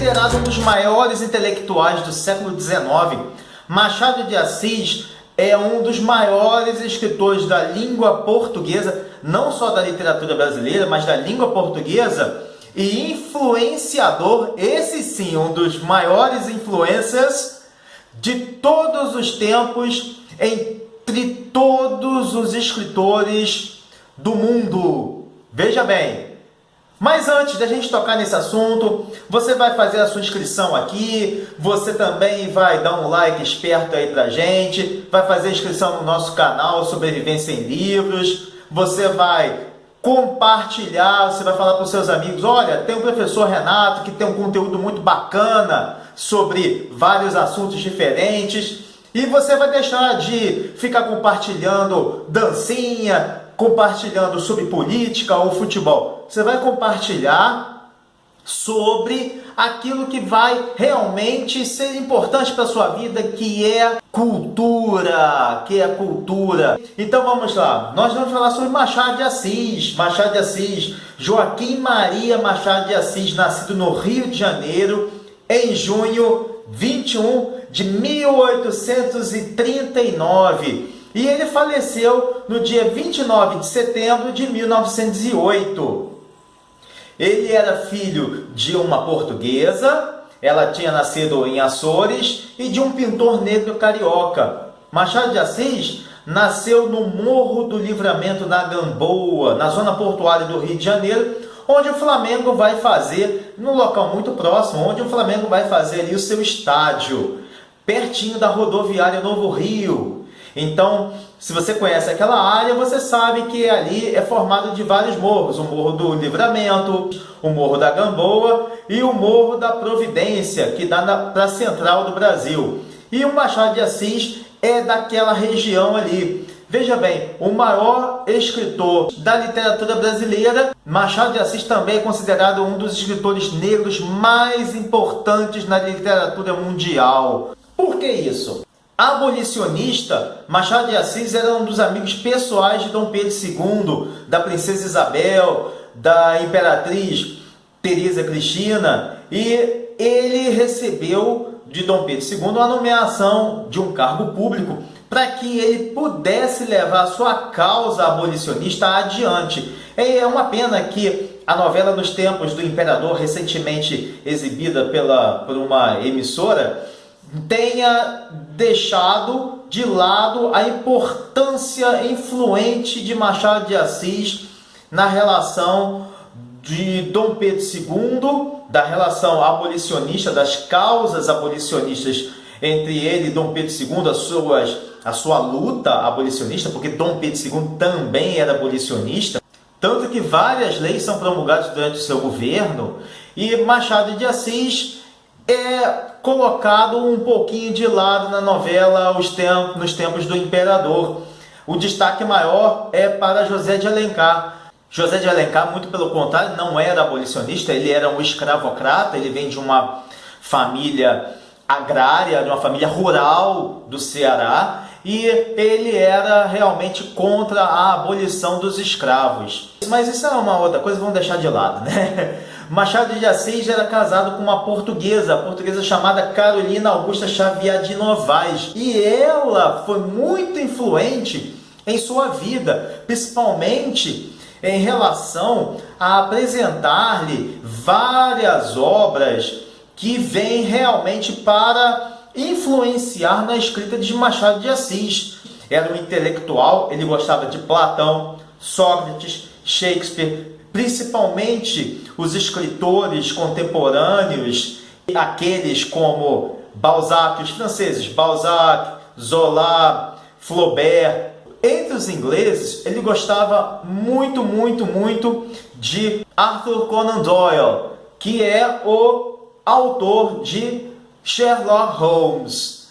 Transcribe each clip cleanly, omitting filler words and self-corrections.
considerado um dos maiores intelectuais do século XIX, Machado de Assis é um dos maiores escritores da língua portuguesa, não só da literatura brasileira, mas da língua portuguesa, e influenciador, esse sim, um dos maiores influencers de todos os tempos, entre todos os escritores do mundo. Veja bem. Mas antes da gente tocar nesse assunto, você vai fazer a sua inscrição aqui, você também vai dar um like esperto aí pra gente, vai fazer a inscrição no nosso canal Sobrevivência em Livros, você vai compartilhar, você vai falar para os seus amigos, olha, tem o professor Renato que tem um conteúdo muito bacana sobre vários assuntos diferentes, e você vai deixar de ficar compartilhando dancinha, compartilhando sobre política ou futebol. Você vai compartilhar sobre aquilo que vai realmente ser importante para a sua vida, que é cultura, Então vamos lá, nós vamos falar sobre Machado de Assis, Joaquim Maria Machado de Assis, nascido no Rio de Janeiro, em junho 21 de 1839. E ele faleceu no dia 29 de setembro de 1908. Ele era filho de uma portuguesa, ela tinha nascido em Açores, e de um pintor negro carioca. Machado de Assis nasceu no Morro do Livramento, na Gamboa, na zona portuária do Rio de Janeiro, onde o Flamengo vai fazer, num local muito próximo, onde o Flamengo vai fazer ali o seu estádio, pertinho da rodoviária Novo Rio. Então, se você conhece aquela área, você sabe que ali é formado de vários morros. O Morro do Livramento, o Morro da Gamboa e o Morro da Providência, que dá para a central do Brasil. E o Machado de Assis é daquela região ali. Veja bem, o maior escritor da literatura brasileira, Machado de Assis também é considerado um dos escritores negros mais importantes na literatura mundial. Por que isso? Abolicionista, Machado de Assis era um dos amigos pessoais de Dom Pedro II, da princesa Isabel, da imperatriz Teresa Cristina, e ele recebeu de Dom Pedro II a nomeação de um cargo público para que ele pudesse levar a sua causa abolicionista adiante. É uma pena que a novela Nos Tempos do Imperador, recentemente exibida por uma emissora, tenha deixado de lado a importância influente de Machado de Assis na relação de Dom Pedro II, da relação abolicionista, das causas abolicionistas entre ele e Dom Pedro II, a sua luta abolicionista, porque Dom Pedro II também era abolicionista, tanto que várias leis são promulgadas durante o seu governo, e Machado de Assis é colocado um pouquinho de lado na novela Nos Tempos do Imperador. O destaque maior é para José de Alencar. José de Alencar, muito pelo contrário, não era abolicionista, ele era um escravocrata, ele vem de uma família agrária, de uma família rural do Ceará, e ele era realmente contra a abolição dos escravos. Mas isso é uma outra coisa, vamos deixar de lado, né? Machado de Assis era casado com uma portuguesa, a portuguesa chamada Carolina Augusta Xavier de Novaes. E ela foi muito influente em sua vida, principalmente em relação a apresentar-lhe várias obras que vêm realmente para influenciar na escrita de Machado de Assis. Era um intelectual, ele gostava de Platão, Sócrates, Shakespeare, principalmente os escritores contemporâneos, aqueles como Balzac, os franceses, Balzac, Zola, Flaubert. Entre os ingleses, ele gostava muito de Arthur Conan Doyle, que é o autor de Sherlock Holmes,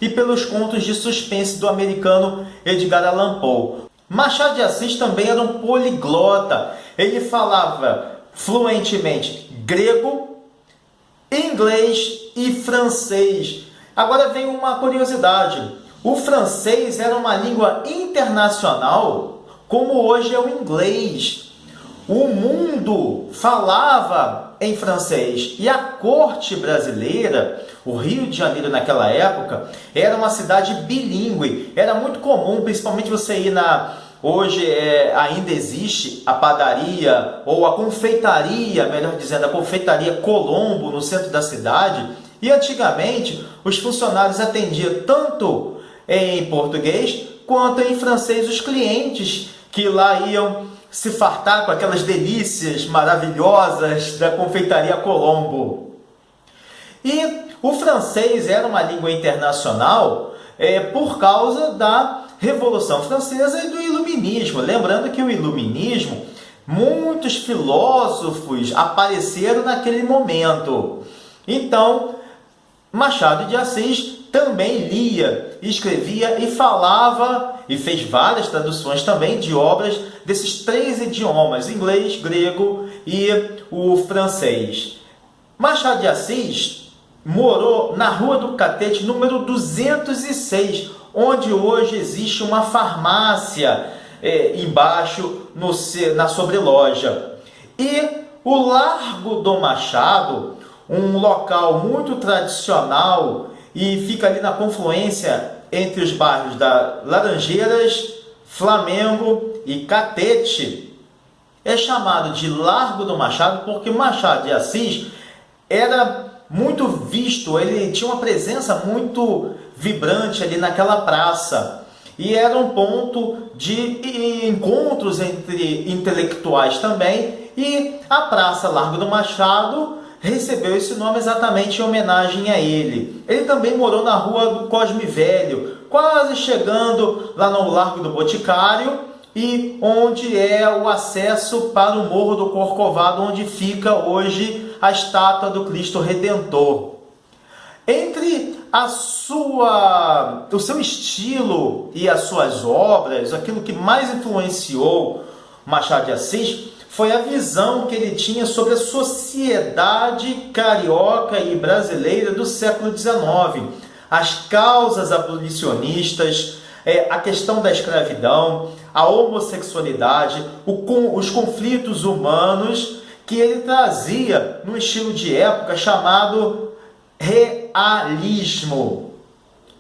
e pelos contos de suspense do americano Edgar Allan Poe. Machado de Assis também era um poliglota. Ele falava fluentemente grego, inglês e francês. Agora vem uma curiosidade. O francês era uma língua internacional, como hoje é o inglês. O mundo falava em francês. E a corte brasileira, o Rio de Janeiro naquela época, era uma cidade bilíngue. Era muito comum, principalmente você ir hoje ainda existe a padaria ou a confeitaria, melhor dizendo, a confeitaria Colombo no centro da cidade. E antigamente os funcionários atendiam tanto em português quanto em francês os clientes que lá iam se fartar com aquelas delícias maravilhosas da confeitaria Colombo. E o francês era uma língua internacional por causa da Revolução Francesa e do Iluminismo. Lembrando que o Iluminismo, muitos filósofos apareceram naquele momento. Então, Machado de Assis também lia, escrevia e falava, e fez várias traduções também de obras desses 3 idiomas, inglês, grego e o francês. Machado de Assis morou na Rua do Catete, número 206, onde hoje existe uma farmácia embaixo na sobreloja. E o Largo do Machado, um local muito tradicional e fica ali na confluência entre os bairros da Laranjeiras, Flamengo e Catete, é chamado de Largo do Machado porque Machado de Assis era muito visto, ele tinha uma presença muito vibrante ali naquela praça e era um ponto de encontros entre intelectuais também, e a Praça Largo do Machado recebeu esse nome exatamente em homenagem a ele. Ele também morou na Rua do Cosme Velho, quase chegando lá no Largo do Boticário, e onde é o acesso para o Morro do Corcovado, onde fica hoje a estátua do Cristo Redentor. Entre o seu estilo e as suas obras, aquilo que mais influenciou Machado de Assis foi a visão que ele tinha sobre a sociedade carioca e brasileira do século XIX. As causas abolicionistas, a questão da escravidão, a homossexualidade, os conflitos humanos que ele trazia num estilo de época chamado realismo.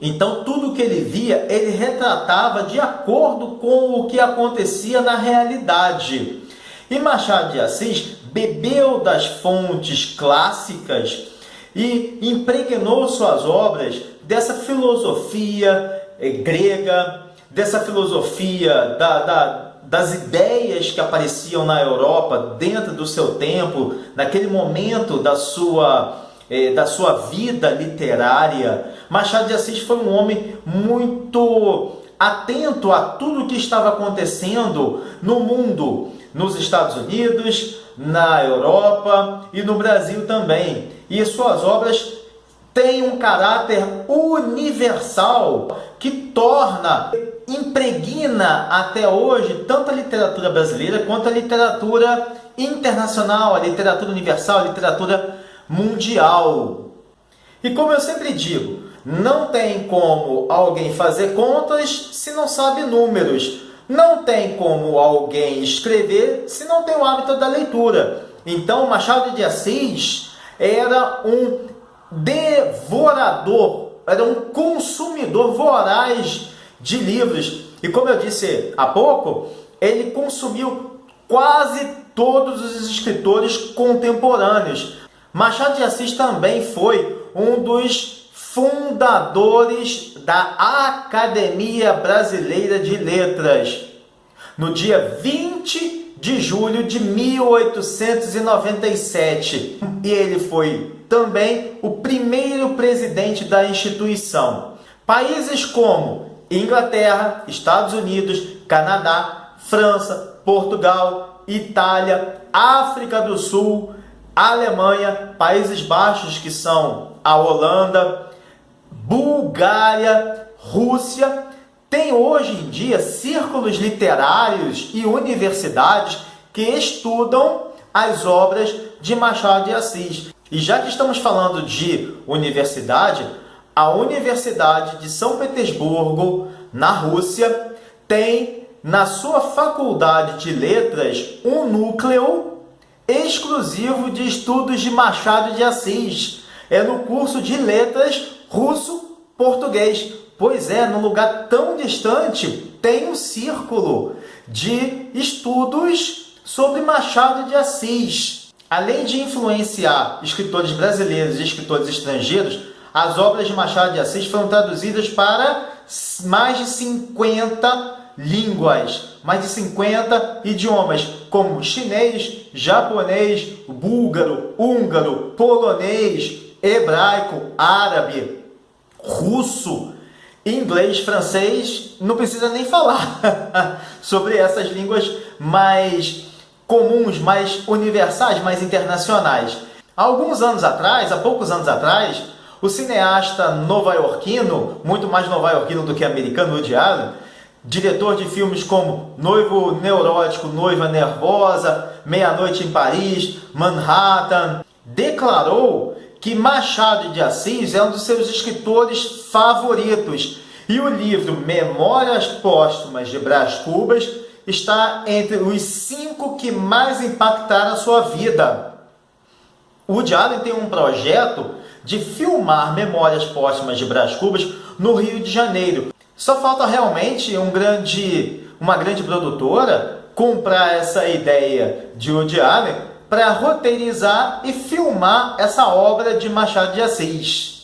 Então, tudo que ele via, ele retratava de acordo com o que acontecia na realidade. E Machado de Assis bebeu das fontes clássicas e impregnou suas obras dessa filosofia grega, dessa filosofia das ideias que apareciam na Europa dentro do seu tempo, naquele momento da sua vida literária. Machado de Assis foi um homem muito atento a tudo que estava acontecendo no mundo, nos Estados Unidos, na Europa e no Brasil também. E suas obras têm um caráter universal que impregna até hoje tanto a literatura brasileira quanto a literatura internacional, a literatura universal, a literatura mundial. E como eu sempre digo, não tem como alguém fazer contas se não sabe números. Não tem como alguém escrever se não tem o hábito da leitura. Então, Machado de Assis era um devorador, era um consumidor voraz de livros. E como eu disse há pouco, ele consumiu quase todos os escritores contemporâneos. Machado de Assis também foi um dos fundadores da Academia Brasileira de Letras, no dia 20 de julho de 1897. E ele foi também o primeiro presidente da instituição. Países como Inglaterra, Estados Unidos, Canadá, França, Portugal, Itália, África do Sul, Alemanha, Países Baixos, que são a Holanda, Bulgária, Rússia, tem hoje em dia círculos literários e universidades que estudam as obras de Machado de Assis. E já que estamos falando de universidade, a Universidade de São Petersburgo, na Rússia, tem na sua faculdade de letras um núcleo exclusivo de estudos de Machado de Assis. É no curso de letras russo-português. Pois é, num lugar tão distante, tem um círculo de estudos sobre Machado de Assis. Além de influenciar escritores brasileiros e escritores estrangeiros, as obras de Machado de Assis foram traduzidas para mais de 50 línguas, mais de 50 idiomas, como chinês, japonês, búlgaro, húngaro, polonês, hebraico, árabe, russo, inglês, francês, não precisa nem falar sobre essas línguas mais comuns, mais universais, mais internacionais. Há poucos anos atrás, o cineasta nova-iorquino, muito mais nova-iorquino do que americano, Woody Allen, diretor de filmes como Noivo Neurótico, Noiva Nervosa, Meia-Noite em Paris, Manhattan, declarou que Machado de Assis é um dos seus escritores favoritos e o livro Memórias Póstumas de Brás Cubas está entre os 5 que mais impactaram a sua vida. O Woody Allen tem um projeto de filmar Memórias Póstumas de Brás Cubas no Rio de Janeiro. Só falta realmente uma grande produtora comprar essa ideia de Woody Allen para roteirizar e filmar essa obra de Machado de Assis.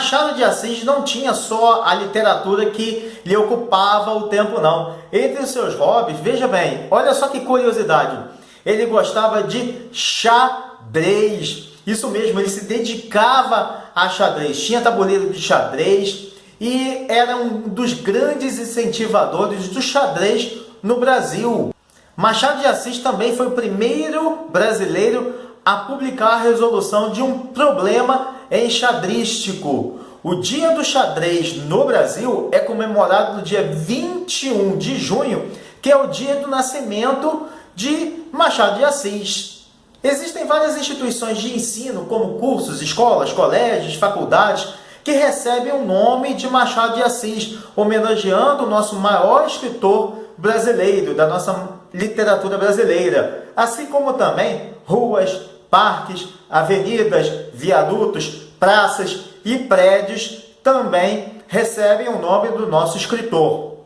Machado de Assis não tinha só a literatura que lhe ocupava o tempo, não. Entre os seus hobbies, veja bem, olha só que curiosidade, ele gostava de xadrez. Isso mesmo, ele se dedicava a xadrez, tinha tabuleiro de xadrez e era um dos grandes incentivadores do xadrez no Brasil. Machado de Assis também foi o primeiro brasileiro a publicar a resolução de um problema enxadrístico. O Dia do Xadrez no Brasil é comemorado no dia 21 de junho, que é o dia do nascimento de Machado de Assis. Existem várias instituições de ensino, como cursos, escolas, colégios, faculdades, que recebem o nome de Machado de Assis, homenageando o nosso maior escritor brasileiro, da nossa literatura brasileira, assim como também ruas, parques, avenidas, viadutos, praças e prédios também recebem o nome do nosso escritor.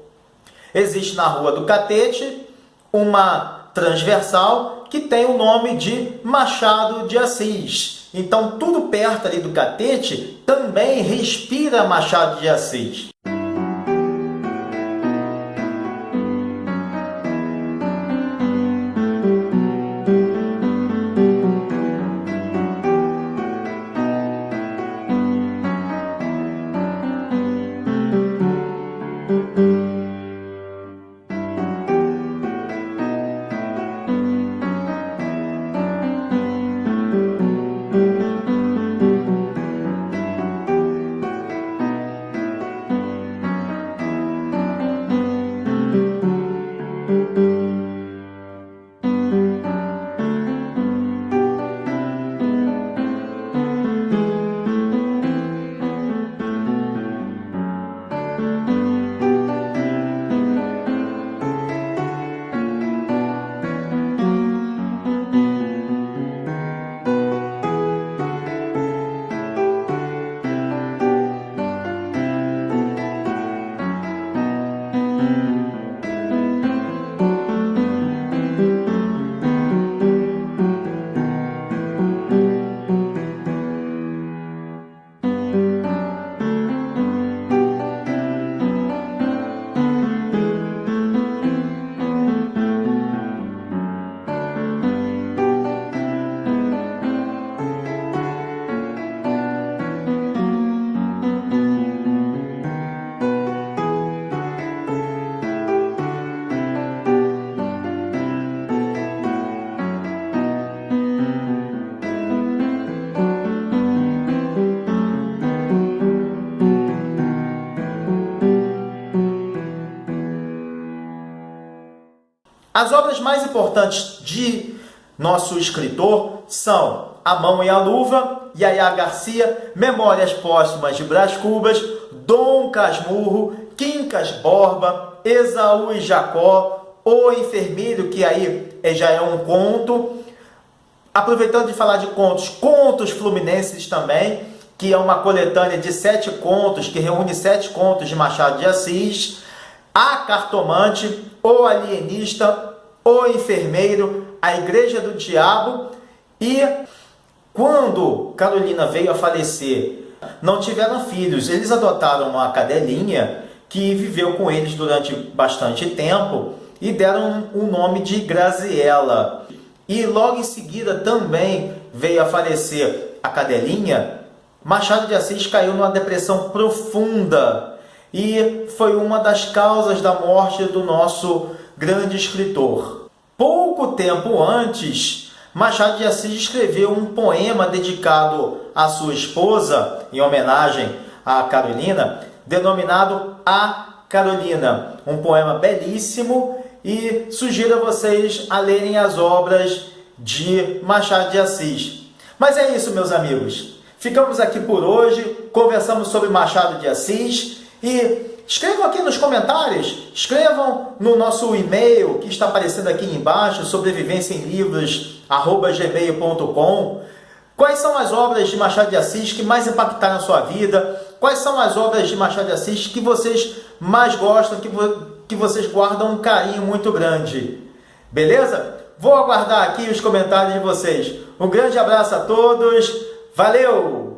Existe na Rua do Catete uma transversal que tem o nome de Machado de Assis. Então, tudo perto ali do Catete também respira Machado de Assis. As obras mais importantes de nosso escritor são A Mão e a Luva, Yaya Garcia, Memórias Póstumas de Brás Cubas, Dom Casmurro, Quincas Borba, Esaú e Jacó, O Enfermeiro, que aí já é um conto. Aproveitando de falar de contos, Contos Fluminenses também, que é uma coletânea de 7 contos, que reúne 7 contos de Machado de Assis. A Cartomante, O Alienista, O Enfermeiro, A Igreja do Diabo. E quando Carolina veio a falecer, não tiveram filhos, eles adotaram uma cadelinha que viveu com eles durante bastante tempo e deram o nome de Graziella. E logo em seguida também veio a falecer a cadelinha. Machado de Assis caiu numa depressão profunda e foi uma das causas da morte do nosso grande escritor. Pouco tempo antes, Machado de Assis escreveu um poema dedicado à sua esposa, em homenagem a Carolina, denominado A Carolina. Um poema belíssimo, e sugiro a vocês a lerem as obras de Machado de Assis. Mas é isso, meus amigos. Ficamos aqui por hoje, conversamos sobre Machado de Assis e escrevam aqui nos comentários, escrevam no nosso e-mail que está aparecendo aqui embaixo, sobrevivenciaemlivros@gmail.com. Quais são as obras de Machado de Assis que mais impactaram a sua vida? Quais são as obras de Machado de Assis que vocês mais gostam, que vocês guardam um carinho muito grande? Beleza? Vou aguardar aqui os comentários de vocês. Um grande abraço a todos. Valeu!